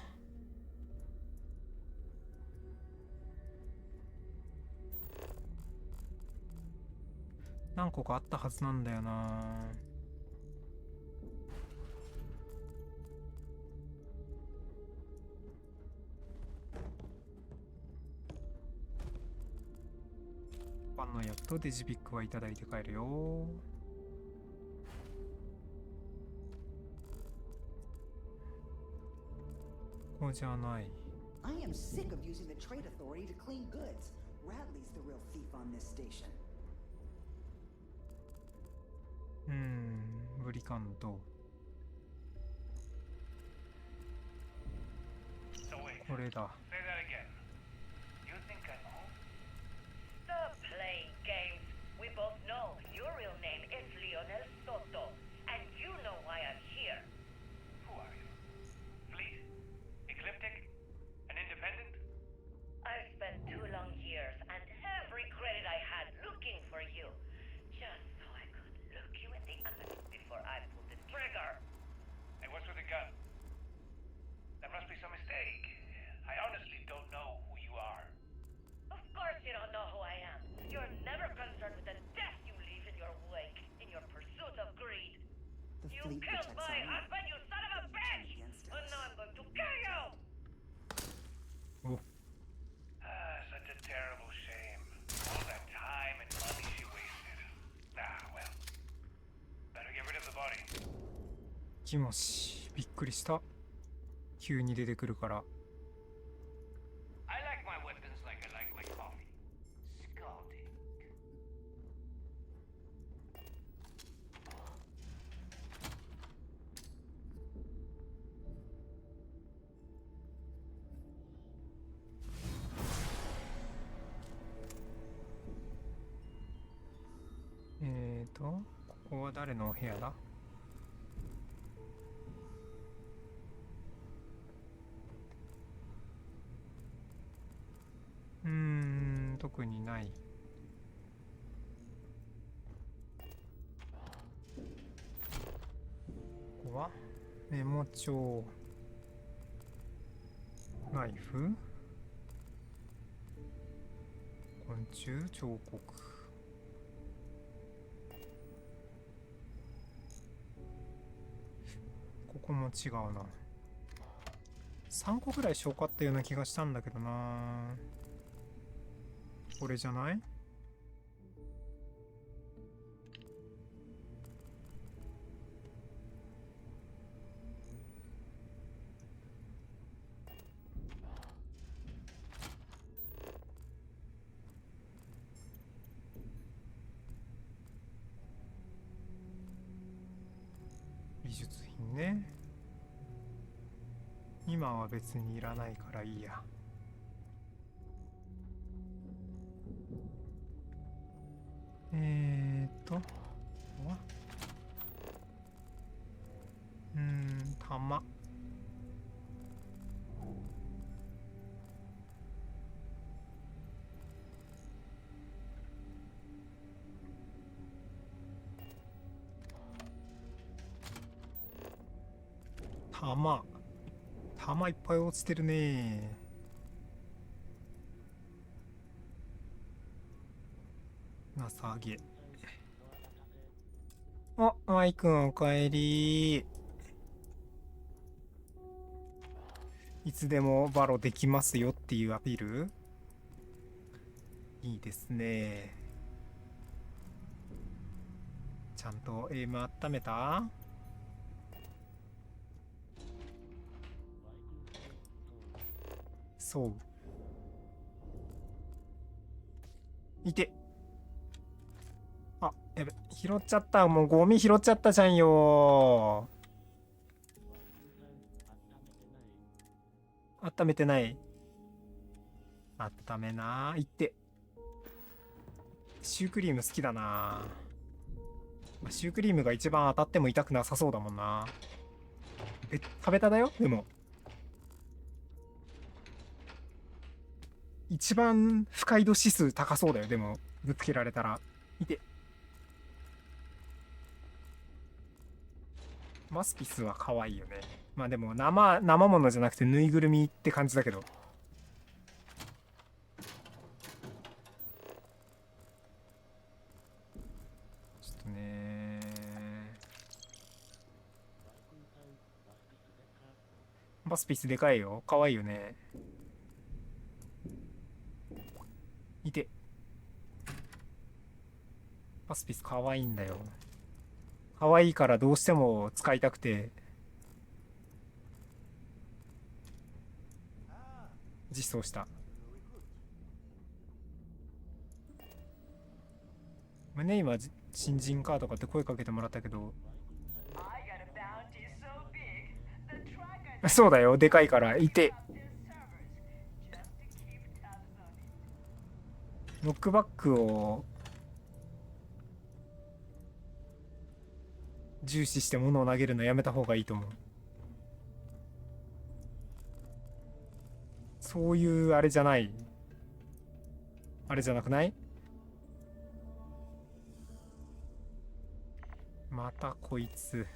何個かあったはずなんだよな。パンの薬とデジピックはいただいて帰るよ。ここじゃない。I am sick of using the trade authority to clean goods. Radley's the real thief on this station. ブリカント。これだ。Say that again. You think I know? Stop playing games. We both know your real name is Lionel Soto, and you know why I'm here. Who are you? Fleet? Ecliptic? An independent? I've spent 2 long years and every credit I had looking for you, just so I could look you in the eye before I pulled the trigger. Hey, what's with the gun? That must be some mistake. I honestly don't know who you are. Of course you don't know who I am. You're never concerned with the death you leave in your wake, in your pursuit of greed. The You fleet killed protects my our land. husband, you son of a bitch! And now I'm going to kill you! Such a terrible shame. All that time and money she wasted. Well. Better get rid of the body. キモシ、びっくりした。急に出てくるから。I like my weapons like I like my coffee. Scalding. ここは誰の部屋だ？特にない。ここはメモ帳、ナイフ、昆虫彫刻。ここも違うな。3個ぐらい証拠あったような気がしたんだけどな。これじゃない？美術品ね。今は別にいらないからいいや。玉。玉いっぱい落ちてるね。情け。あ、マイくんおかえり。いつでもバロできますよっていうアピール？いいですね。ちゃんとエイム温めた？そう。いて。あ、やべ、拾っちゃった。もうゴミ拾っちゃったじゃんよ。温めてない。温めな。いって。シュークリーム好きだな。シュークリームが一番当たっても痛くなさそうだもんな。食べただよでも。一番不快度指数高そうだよ、でも。ぶつけられたら。いて。マスピスは可愛いよね。まあでも生ものじゃなくてぬいぐるみって感じだけど。ちょっとね。マスピスでかいよ。可愛いよね。いて。マスピス可愛いんだよ。可愛いからどうしても使いたくて実装した。ね、今新人かとかって声かけてもらったけど、そうだよ、でかいからいて。ノックバックを重視して物を投げるのやめた方がいいと思う。そういうあれじゃない。あれじゃなくない？またこいつ。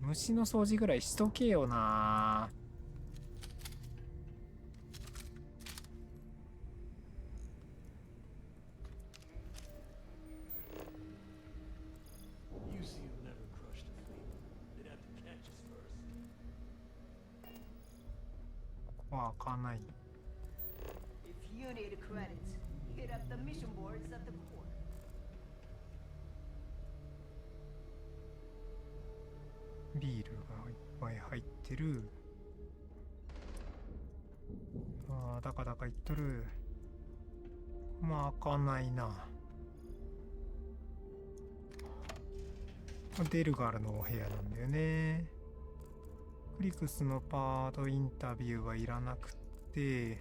虫の掃除ぐらいしとけよな。ここは開かない。If you need credits, hit up the mission boards at the core. ビールがいっぱい入ってる。ああ、だかだか言っとる。まあ開かないな。デルガルのお部屋なんだよね。クリクスのパートインタビューはいらなくて、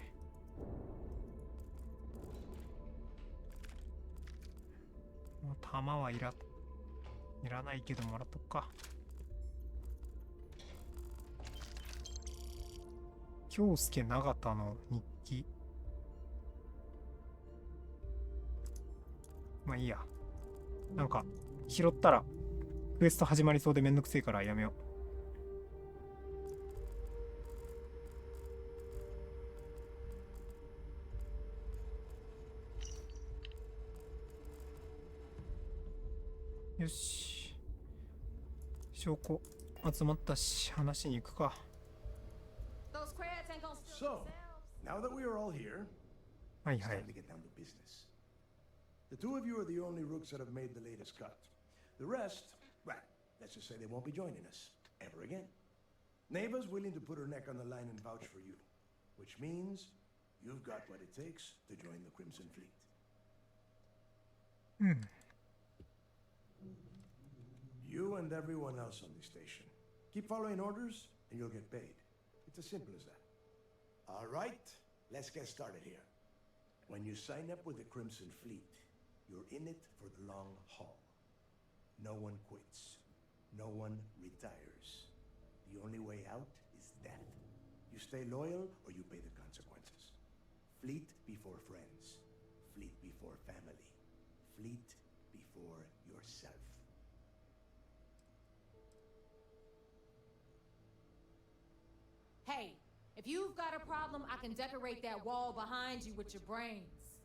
もう弾はいらないけどもらっとくか。京介永田の日記。まあいいや。なんか拾ったらクエスト始まりそうでめんどくせえからやめよう。よし。証拠集まったし、話に行くか。So, now that we are all here, it's time to get down to business. The two of you are the only rooks that have made the latest cut. The rest, well, let's just say they won't be joining us ever again. Neva's willing to put her neck on the line and vouch for you, which means you've got what it takes to join the Crimson Fleet. You and everyone else on the station. Keep following orders and you'll get paid. It's as simple as that. All right, let's get started here. When you sign up with the Crimson Fleet, you're in it for the long haul. No one quits. No one retires. The only way out is death. You stay loyal or you pay the consequences. Fleet before friends. Fleet before family. Fleet before yourself. Hey, if you've got a problem, I can decorate that wall behind you with your brains.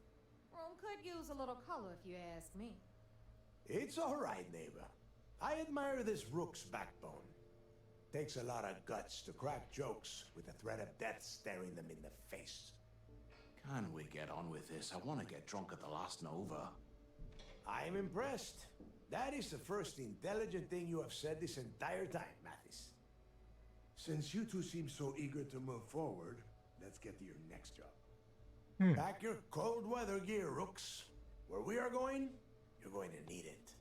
Room could use a little color if you ask me. It's all right, neighbor. I admire this rook's backbone. Takes a lot of guts to crack jokes with the threat of death staring them in the face. Can we get on with this? I want to get drunk at the last Nova. I'm impressed. That is the first intelligent thing you have said this entire time, Mathis. Since you two seem so eager to move forward, let's get to your next job. Pack your cold weather gear, Rooks. Where we are going, you're going to need it.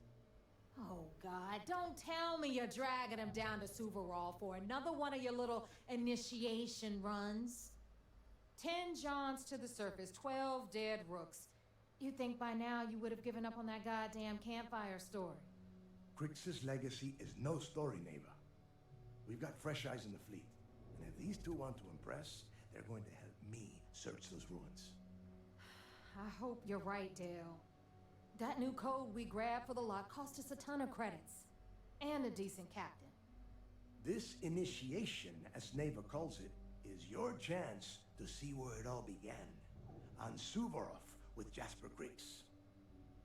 Oh, God, don't tell me you're dragging him down to Suvarol for another one of your little initiation runs. 10 Johns to the surface, 12 dead Rooks. You'd think by now you would have given up on that goddamn campfire story. Crix's legacy is no story, Neva. We've got fresh eyes in the fleet. And if these two want to impress, they're going to help me search those ruins. I hope you're right, Dale. That new code we grabbed for the lot cost us a ton of credits. And a decent captain. This initiation, as Neva calls it, is your chance to see where it all began. On Suvorov with Jasper Crix.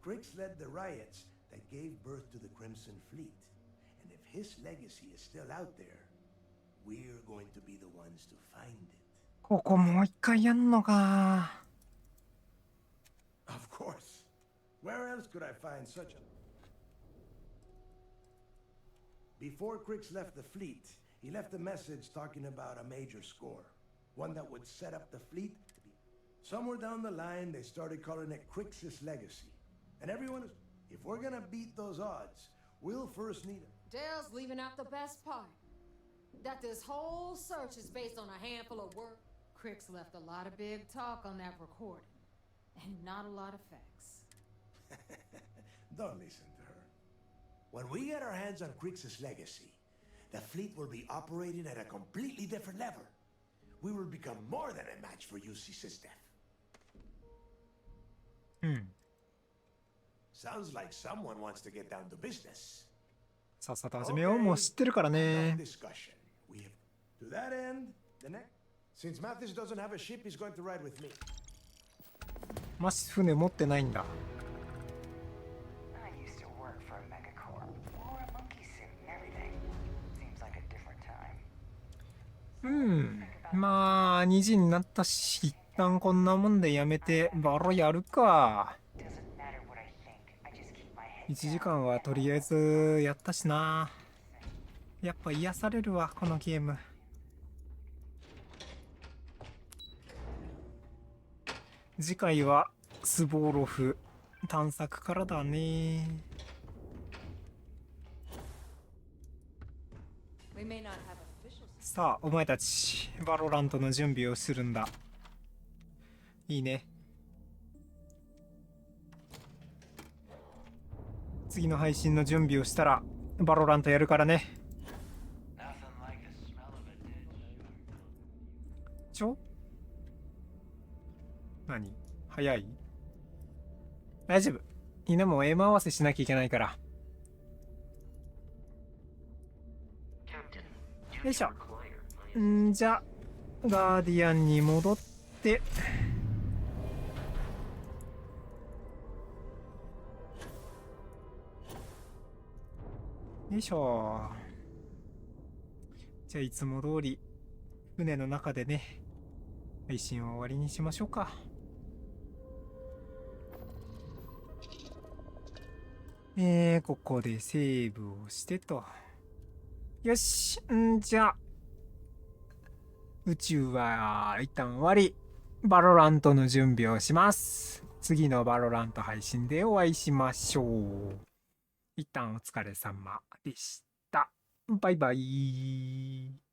Crix led the riots that gave birth to the Crimson Fleet. And if his legacy is still out there, we're going to be the ones to find it. ここもう一回やんのか。Of course. Where else could I find such a... Before Crix left the fleet, he left a message talking about a major score. One that would set up the fleet to be... Somewhere down the line, they started calling it Crix's legacy. And everyone is... If we're gonna beat those odds, we'll first need... Dale's leaving out the best part. That this whole search is based on a handful of work. Crix left a lot of big talk on that recording. And not a lot of facts. Don't listen to her. When we get our hands on Crix's legacy, the fleet will be operating at a completely different level. We will become more than a match for UC System. Sounds like someone wants to get down to business. さっさと始めよう。もう知ってるからね。 Discussion. We have... To that end, the next... Since Mathis doesn't have a ship, he's going to ride with me. マシ船持ってないんだ。I used to work for a megacorp. Wore a monkey suit and everything. Seems like a different time. まあ2時になったし、一旦こんなもんでやめてバロやるか。1時間はとりあえずやったしな。やっぱ癒されるわこのゲーム。次回はスボーロフ探索からだね。さあお前たちバロラントの準備をするんだ。いいね。次の配信の準備をしたらバロラントやるからね。何？早い？大丈夫。犬もエイム合わせしなきゃいけないから。よいしょ。んじゃガーディアンに戻って。よいしょ。じゃあいつも通り船の中でね配信を終わりにしましょうか。ここでセーブをしてと。よし、じゃあ宇宙は一旦終わり。バロラントの準備をします。次のバロラント配信でお会いしましょう。一旦お疲れ様でした。バイバイ。